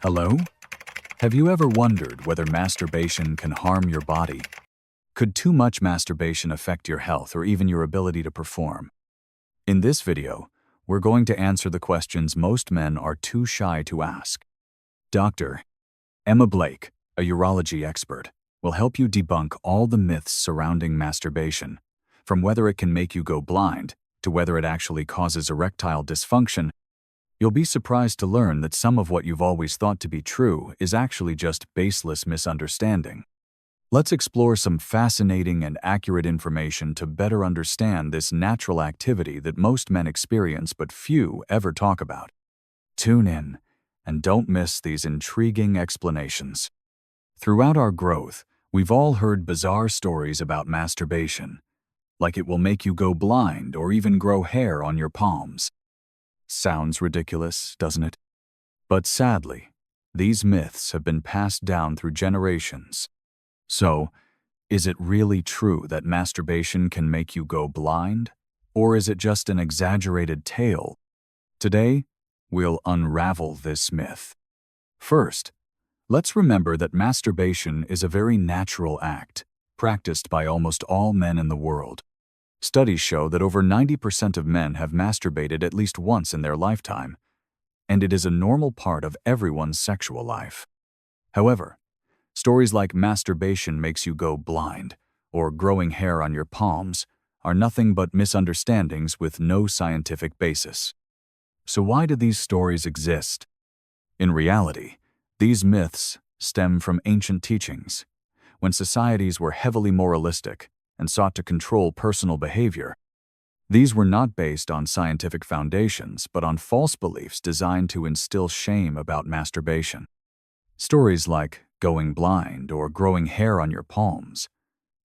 Hello? Have you ever wondered whether masturbation can harm your body? Could too much masturbation affect your health or even your ability to perform? In this video, we're going to answer the questions most men are too shy to ask. Dr. Emma Blake, a urology expert, will help you debunk all the myths surrounding masturbation, from whether it can make you go blind to whether it actually causes erectile dysfunction. You'll be surprised to learn that some of what you've always thought to be true is actually just baseless misunderstanding. Let's explore some fascinating and accurate information to better understand this natural activity that most men experience but few ever talk about. Tune in and don't miss these intriguing explanations. Throughout our growth, we've all heard bizarre stories about masturbation, like it will make you go blind or even grow hair on your palms. Sounds ridiculous, doesn't it? But sadly, these myths have been passed down through generations. So, is it really true that masturbation can make you go blind? Or is it just an exaggerated tale? Today, we'll unravel this myth. First, let's remember that masturbation is a very natural act, practiced by almost all men in the world. Studies show that over 90% of men have masturbated at least once in their lifetime, and it is a normal part of everyone's sexual life. However, stories like masturbation makes you go blind or growing hair on your palms are nothing but misunderstandings with no scientific basis. So why do these stories exist? In reality, these myths stem from ancient teachings, when societies were heavily moralistic and sought to control personal behavior. These were not based on scientific foundations, but on false beliefs designed to instill shame about masturbation. Stories like going blind or growing hair on your palms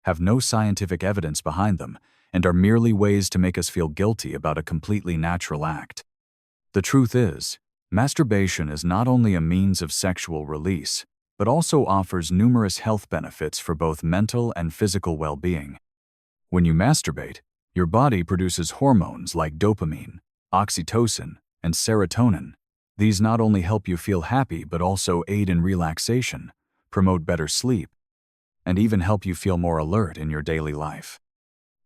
have no scientific evidence behind them and are merely ways to make us feel guilty about a completely natural act. The truth is, masturbation is not only a means of sexual release, but also offers numerous health benefits for both mental and physical well-being. When you masturbate, your body produces hormones like dopamine, oxytocin, and serotonin. These not only help you feel happy but also aid in relaxation, promote better sleep, and even help you feel more alert in your daily life.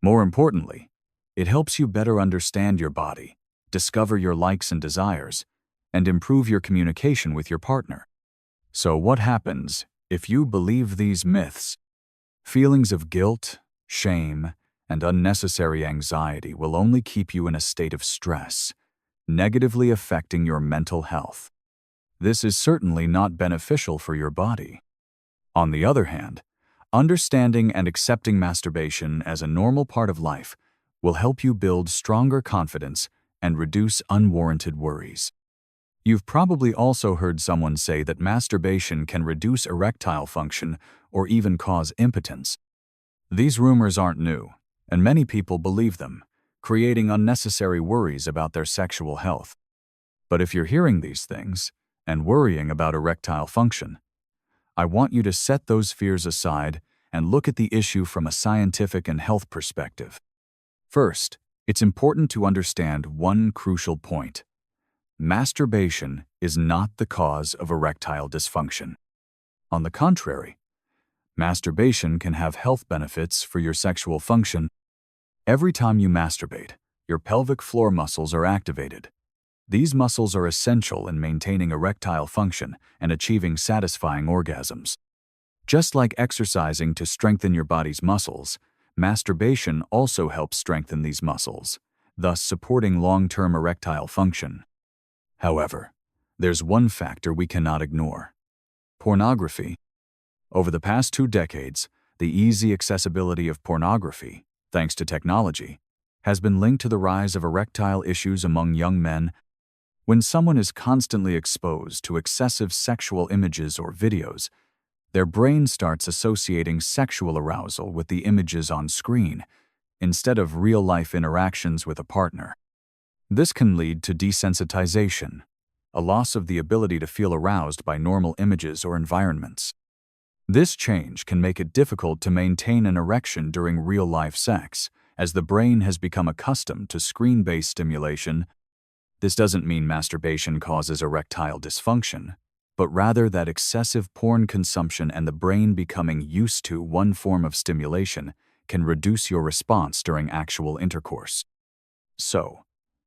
More importantly, it helps you better understand your body, discover your likes and desires, and improve your communication with your partner. So what happens if you believe these myths? Feelings of guilt, shame, and unnecessary anxiety will only keep you in a state of stress, negatively affecting your mental health. This is certainly not beneficial for your body. On the other hand, understanding and accepting masturbation as a normal part of life will help you build stronger confidence and reduce unwarranted worries. You've probably also heard someone say that masturbation can reduce erectile function or even cause impotence. These rumors aren't new, and many people believe them, creating unnecessary worries about their sexual health. But if you're hearing these things and worrying about erectile function, I want you to set those fears aside and look at the issue from a scientific and health perspective. First, it's important to understand one crucial point. Masturbation is not the cause of erectile dysfunction. On the contrary, masturbation can have health benefits for your sexual function. Every time you masturbate, your pelvic floor muscles are activated. These muscles are essential in maintaining erectile function and achieving satisfying orgasms. Just like exercising to strengthen your body's muscles, masturbation also helps strengthen these muscles, thus supporting long-term erectile function. However, there's one factor we cannot ignore: pornography. Over the past 2 decades, the easy accessibility of pornography, thanks to technology, has been linked to the rise of erectile issues among young men. When someone is constantly exposed to excessive sexual images or videos, their brain starts associating sexual arousal with the images on screen, instead of real-life interactions with a partner. This can lead to desensitization, a loss of the ability to feel aroused by normal images or environments. This change can make it difficult to maintain an erection during real-life sex, as the brain has become accustomed to screen-based stimulation. This doesn't mean masturbation causes erectile dysfunction. but rather that excessive porn consumption and the brain becoming used to one form of stimulation can reduce your response during actual intercourse. So,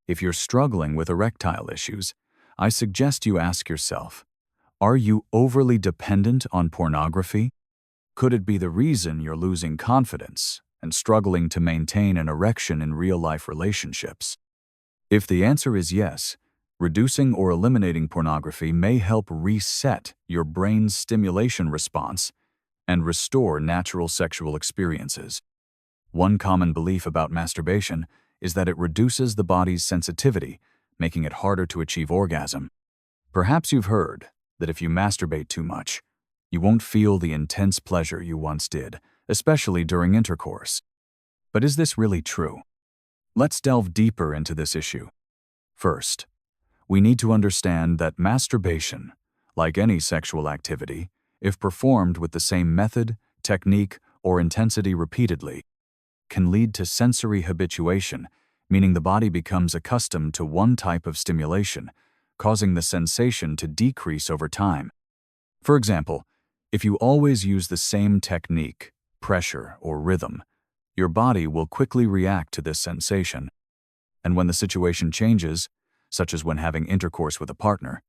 if you're struggling with erectile issues, I suggest you ask yourself, are you overly dependent on pornography? Could it be the reason you're losing confidence and struggling to maintain an erection in real-life relationships? If the answer is yes, reducing or eliminating pornography may help reset your brain's stimulation response and restore natural sexual experiences. One common belief about masturbation is that it reduces the body's sensitivity, making it harder to achieve orgasm. Perhaps you've heard that if you masturbate too much, you won't feel the intense pleasure you once did, especially during intercourse. But is this really true? Let's delve deeper into this issue. First, we need to understand that masturbation, like any sexual activity, if performed with the same method, technique, or intensity repeatedly, can lead to sensory habituation, meaning the body becomes accustomed to one type of stimulation, causing the sensation to decrease over time. For example, if you always use the same technique, pressure, or rhythm, your body will quickly react to this sensation. And when the situation changes, such as when having intercourse with a partner,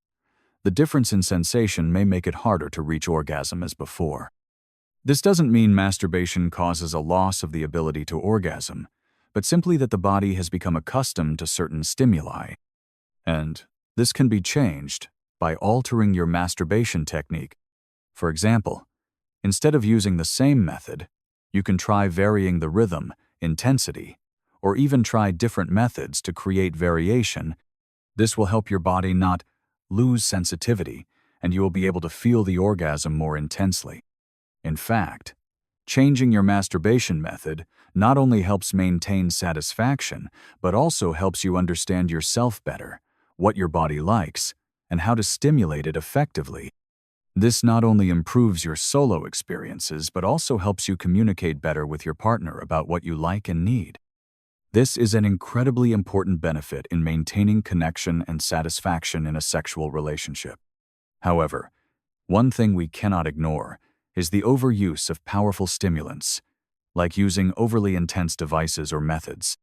the difference in sensation may make it harder to reach orgasm as before. This doesn't mean masturbation causes a loss of the ability to orgasm, but simply that the body has become accustomed to certain stimuli. And this can be changed by altering your masturbation technique. For example, instead of using the same method, you can try varying the rhythm, intensity, or even try different methods to create variation. This will help your body not lose sensitivity, and you will be able to feel the orgasm more intensely. In fact, changing your masturbation method not only helps maintain satisfaction, but also helps you understand yourself better, what your body likes, and how to stimulate it effectively. This not only improves your solo experiences, but also helps you communicate better with your partner about what you like and need. This is an incredibly important benefit in maintaining connection and satisfaction in a sexual relationship. However, one thing we cannot ignore is the overuse of powerful stimulants, like using overly intense devices or methods.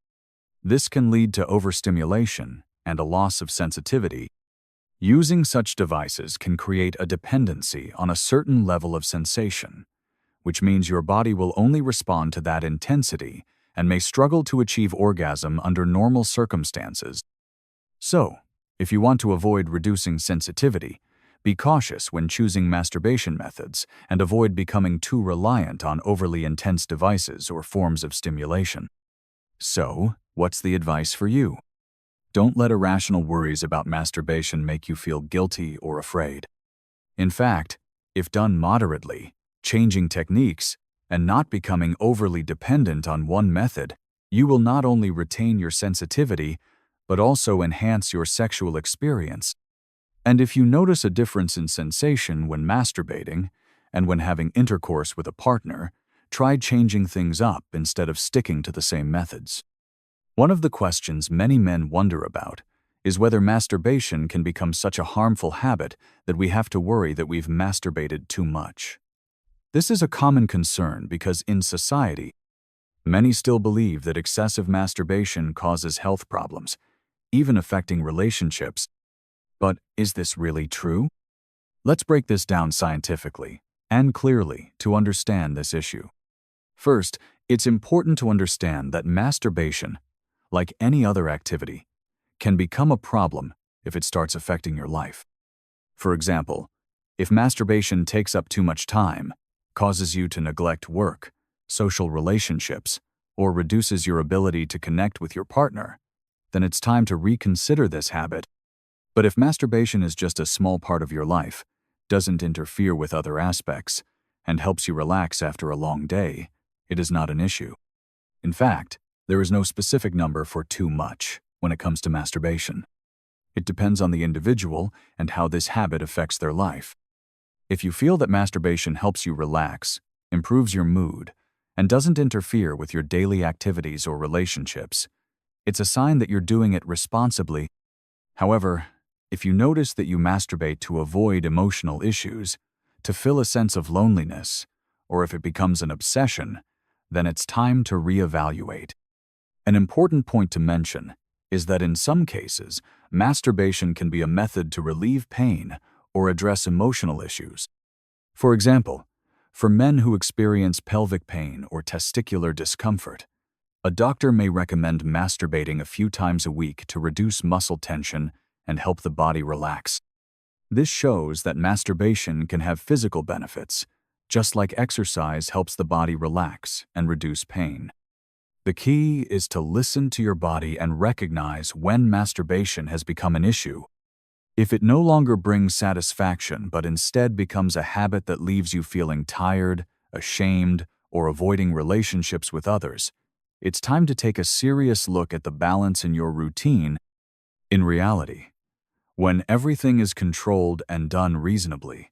This can lead to overstimulation and a loss of sensitivity. Using such devices can create a dependency on a certain level of sensation, which means your body will only respond to that intensity and may struggle to achieve orgasm under normal circumstances. So, if you want to avoid reducing sensitivity, be cautious when choosing masturbation methods and avoid becoming too reliant on overly intense devices or forms of stimulation. So, what's the advice for you? Don't let irrational worries about masturbation make you feel guilty or afraid. In fact, if done moderately, changing techniques, and not becoming overly dependent on one method, you will not only retain your sensitivity, but also enhance your sexual experience. And if you notice a difference in sensation when masturbating and when having intercourse with a partner, try changing things up instead of sticking to the same methods. One of the questions many men wonder about is whether masturbation can become such a harmful habit that we have to worry that we've masturbated too much. This is a common concern because in society, many still believe that excessive masturbation causes health problems, even affecting relationships. But is this really true? Let's break this down scientifically and clearly to understand this issue. First, it's important to understand that masturbation, like any other activity, can become a problem if it starts affecting your life. For example, if masturbation takes up too much time, causes you to neglect work, social relationships, or reduces your ability to connect with your partner, then it's time to reconsider this habit. But if masturbation is just a small part of your life, doesn't interfere with other aspects, and helps you relax after a long day, it is not an issue. In fact, there is no specific number for too much when it comes to masturbation. It depends on the individual and how this habit affects their life. If you feel that masturbation helps you relax, improves your mood, and doesn't interfere with your daily activities or relationships, it's a sign that you're doing it responsibly. However, If you notice that you masturbate to avoid emotional issues, to fill a sense of loneliness, or if it becomes an obsession, then it's time to reevaluate. An important point to mention is that in some cases, masturbation can be a method to relieve pain or address emotional issues. For example, for men who experience pelvic pain or testicular discomfort, a doctor may recommend masturbating a few times a week to reduce muscle tension and help the body relax. This shows that masturbation can have physical benefits, just like exercise helps the body relax and reduce pain. The key is to listen to your body and recognize when masturbation has become an issue. If it no longer brings satisfaction but instead becomes a habit that leaves you feeling tired, ashamed, or avoiding relationships with others, it's time to take a serious look at the balance in your routine. In reality, when everything is controlled and done reasonably,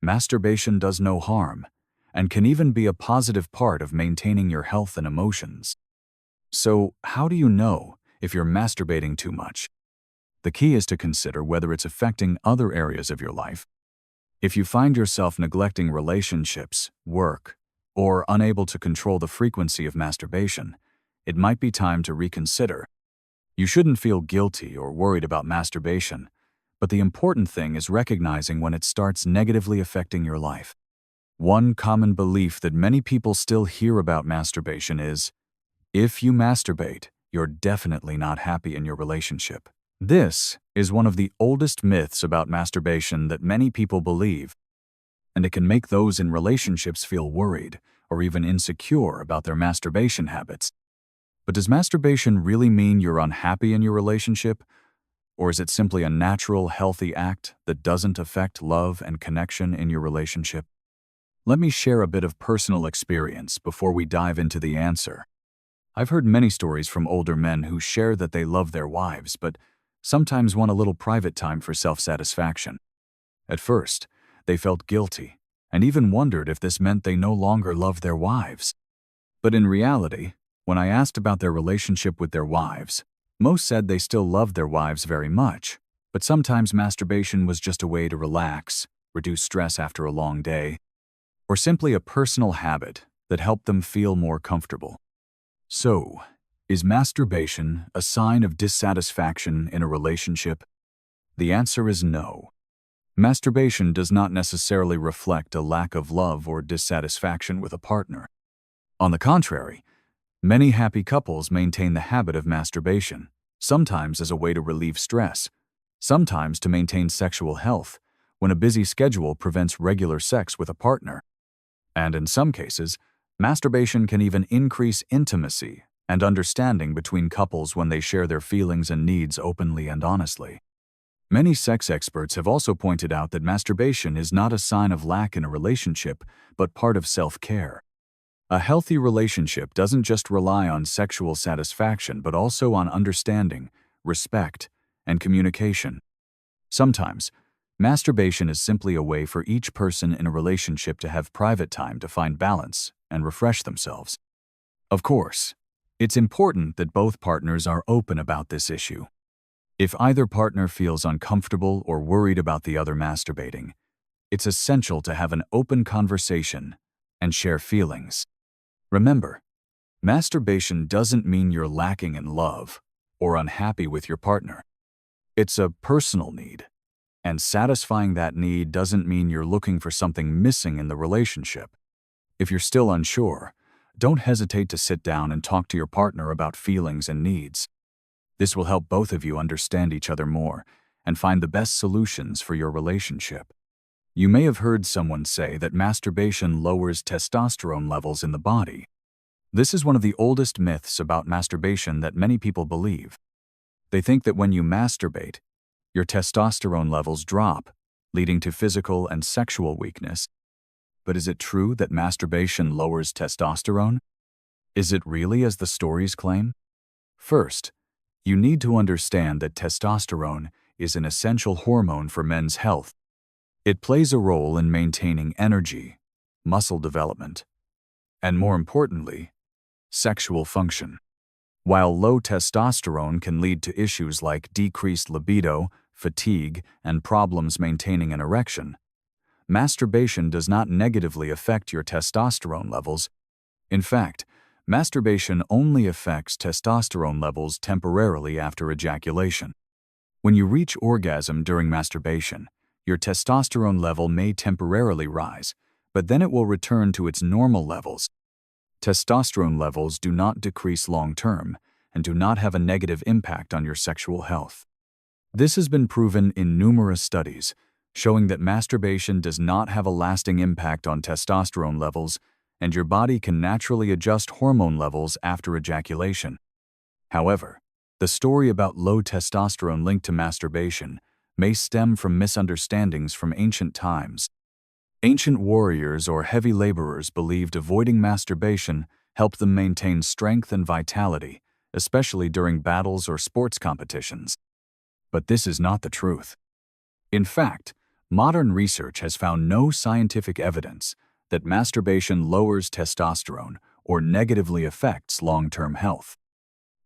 masturbation does no harm and can even be a positive part of maintaining your health and emotions. So, how do you know if you're masturbating too much? The key is to consider whether it's affecting other areas of your life. If you find yourself neglecting relationships, work, or unable to control the frequency of masturbation, it might be time to reconsider. You shouldn't feel guilty or worried about masturbation, but the important thing is recognizing when it starts negatively affecting your life. One common belief that many people still hear about masturbation is, if you masturbate, you're definitely not happy in your relationship. This is one of the oldest myths about masturbation that many people believe, and it can make those in relationships feel worried or even insecure about their masturbation habits. But does masturbation really mean you're unhappy in your relationship? Or is it simply a natural, healthy act that doesn't affect love and connection in your relationship? Let me share a bit of personal experience before we dive into the answer. I've heard many stories from older men who share that they love their wives, but sometimes want a little private time for self-satisfaction. At first, they felt guilty and even wondered if this meant they no longer loved their wives. But in reality, when I asked about their relationship with their wives, most said they still loved their wives very much, but sometimes masturbation was just a way to relax, reduce stress after a long day, or simply a personal habit that helped them feel more comfortable. So, is masturbation a sign of dissatisfaction in a relationship? The answer is no. Masturbation does not necessarily reflect a lack of love or dissatisfaction with a partner. On the contrary, many happy couples maintain the habit of masturbation, sometimes as a way to relieve stress, sometimes to maintain sexual health when a busy schedule prevents regular sex with a partner. And in some cases, masturbation can even increase intimacy and understanding between couples when they share their feelings and needs openly and honestly. Many sex experts have also pointed out that masturbation is not a sign of lack in a relationship, but part of self-care. A healthy relationship doesn't just rely on sexual satisfaction, but also on understanding, respect, and communication. Sometimes, masturbation is simply a way for each person in a relationship to have private time to find balance and refresh themselves. Of course, it's important that both partners are open about this issue. If either partner feels uncomfortable or worried about the other masturbating, it's essential to have an open conversation and share feelings. Remember, masturbation doesn't mean you're lacking in love or unhappy with your partner. It's a personal need, and satisfying that need doesn't mean you're looking for something missing in the relationship. If you're still unsure, don't hesitate to sit down and talk to your partner about feelings and needs. This will help both of you understand each other more and find the best solutions for your relationship. You may have heard someone say that masturbation lowers testosterone levels in the body. This is one of the oldest myths about masturbation that many people believe. They think that when you masturbate, your testosterone levels drop, leading to physical and sexual weakness. But is it true that masturbation lowers testosterone? Is it really as the stories claim? First, you need to understand that testosterone is an essential hormone for men's health. It plays a role in maintaining energy, muscle development, and more importantly, sexual function. While low testosterone can lead to issues like decreased libido, fatigue, and problems maintaining an erection, masturbation does not negatively affect your testosterone levels. In fact, masturbation only affects testosterone levels temporarily after ejaculation. When you reach orgasm during masturbation, your testosterone level may temporarily rise, but then it will return to its normal levels. Testosterone levels do not decrease long-term and do not have a negative impact on your sexual health. This has been proven in numerous studies, showing that masturbation does not have a lasting impact on testosterone levels, and your body can naturally adjust hormone levels after ejaculation. However, the story about low testosterone linked to masturbation may stem from misunderstandings from ancient times. Ancient warriors or heavy laborers believed avoiding masturbation helped them maintain strength and vitality, especially during battles or sports competitions. But this is not the truth. In fact, modern research has found no scientific evidence that masturbation lowers testosterone or negatively affects long-term health.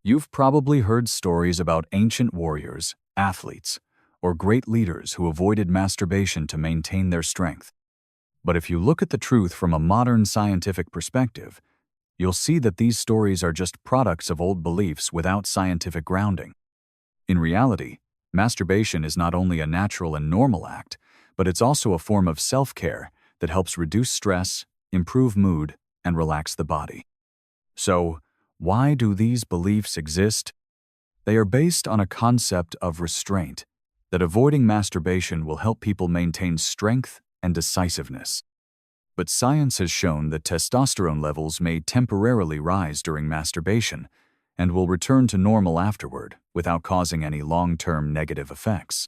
You've probably heard stories about ancient warriors, athletes, or great leaders who avoided masturbation to maintain their strength. But if you look at the truth from a modern scientific perspective, you'll see that these stories are just products of old beliefs without scientific grounding. In reality, masturbation is not only a natural and normal act, but it's also a form of self-care that helps reduce stress, improve mood, and relax the body. So, why do these beliefs exist? They are based on a concept of restraint, that avoiding masturbation will help people maintain strength and decisiveness. But science has shown that testosterone levels may temporarily rise during masturbation and will return to normal afterward without causing any long-term negative effects.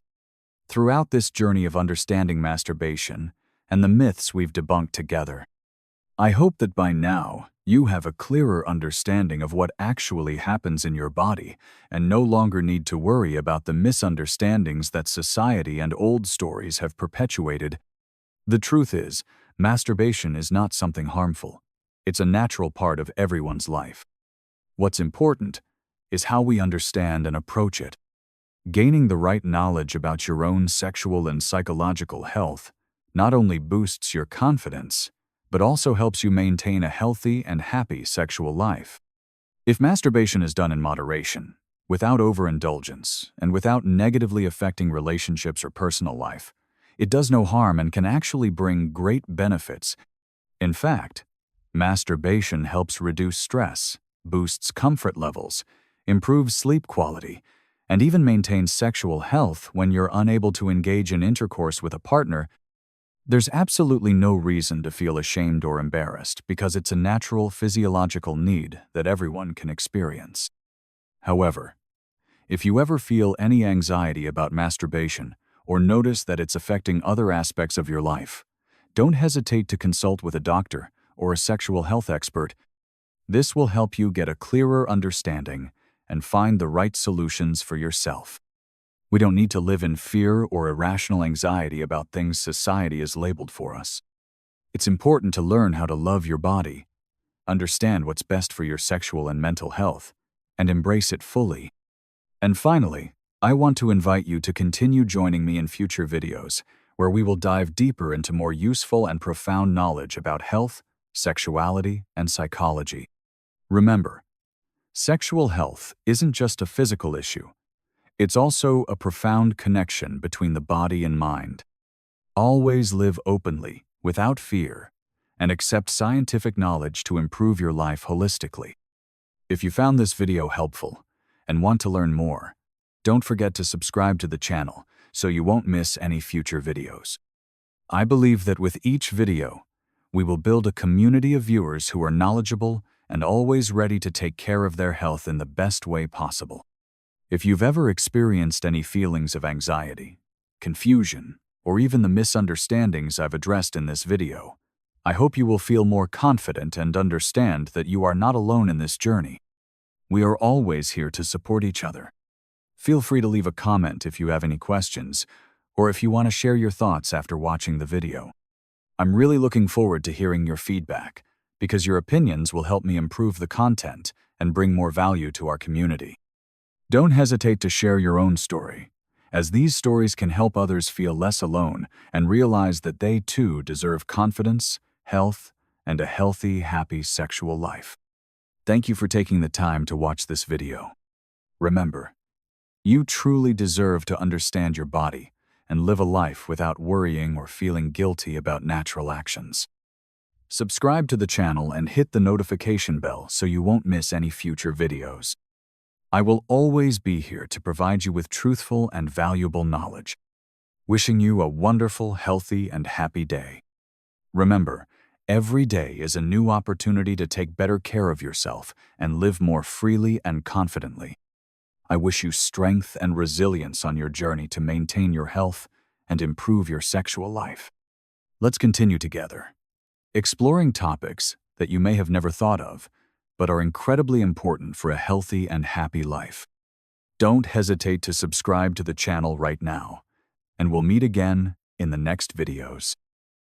Throughout this journey of understanding masturbation and the myths we've debunked together, I hope that by now you have a clearer understanding of what actually happens in your body and no longer need to worry about the misunderstandings that society and old stories have perpetuated. The truth is, masturbation is not something harmful. It's a natural part of everyone's life. What's important is how we understand and approach it. Gaining the right knowledge about your own sexual and psychological health not only boosts your confidence, but also helps you maintain a healthy and happy sexual life. If masturbation is done in moderation, without overindulgence, and without negatively affecting relationships or personal life, it does no harm and can actually bring great benefits. In fact, masturbation helps reduce stress, boosts comfort levels, improves sleep quality, and even maintains sexual health when you're unable to engage in intercourse with a partner. There's absolutely no reason to feel ashamed or embarrassed because it's a natural physiological need that everyone can experience. However, if you ever feel any anxiety about masturbation or notice that it's affecting other aspects of your life, don't hesitate to consult with a doctor or a sexual health expert. This will help you get a clearer understanding and find the right solutions for yourself. We don't need to live in fear or irrational anxiety about things society has labeled for us. It's important to learn how to love your body, understand what's best for your sexual and mental health, and embrace it fully. And finally, I want to invite you to continue joining me in future videos where we will dive deeper into more useful and profound knowledge about health, sexuality, and psychology. Remember, sexual health isn't just a physical issue. It's also a profound connection between the body and mind. Always live openly, without fear, and accept scientific knowledge to improve your life holistically. If you found this video helpful and want to learn more, don't forget to subscribe to the channel so you won't miss any future videos. I believe that with each video, we will build a community of viewers who are knowledgeable and always ready to take care of their health in the best way possible. If you've ever experienced any feelings of anxiety, confusion, or even the misunderstandings I've addressed in this video, I hope you will feel more confident and understand that you are not alone in this journey. We are always here to support each other. Feel free to leave a comment if you have any questions, or if you want to share your thoughts after watching the video. I'm really looking forward to hearing your feedback, because your opinions will help me improve the content and bring more value to our community. Don't hesitate to share your own story, as these stories can help others feel less alone and realize that they too deserve confidence, health, and a healthy, happy sexual life. Thank you for taking the time to watch this video. Remember, you truly deserve to understand your body and live a life without worrying or feeling guilty about natural actions. Subscribe to the channel and hit the notification bell so you won't miss any future videos. I will always be here to provide you with truthful and valuable knowledge. Wishing you a wonderful, healthy, and happy day. Remember, every day is a new opportunity to take better care of yourself and live more freely and confidently. I wish you strength and resilience on your journey to maintain your health and improve your sexual life. Let's continue together, exploring topics that you may have never thought of, but are incredibly important for a healthy and happy life. Don't hesitate to subscribe to the channel right now, and we'll meet again in the next videos.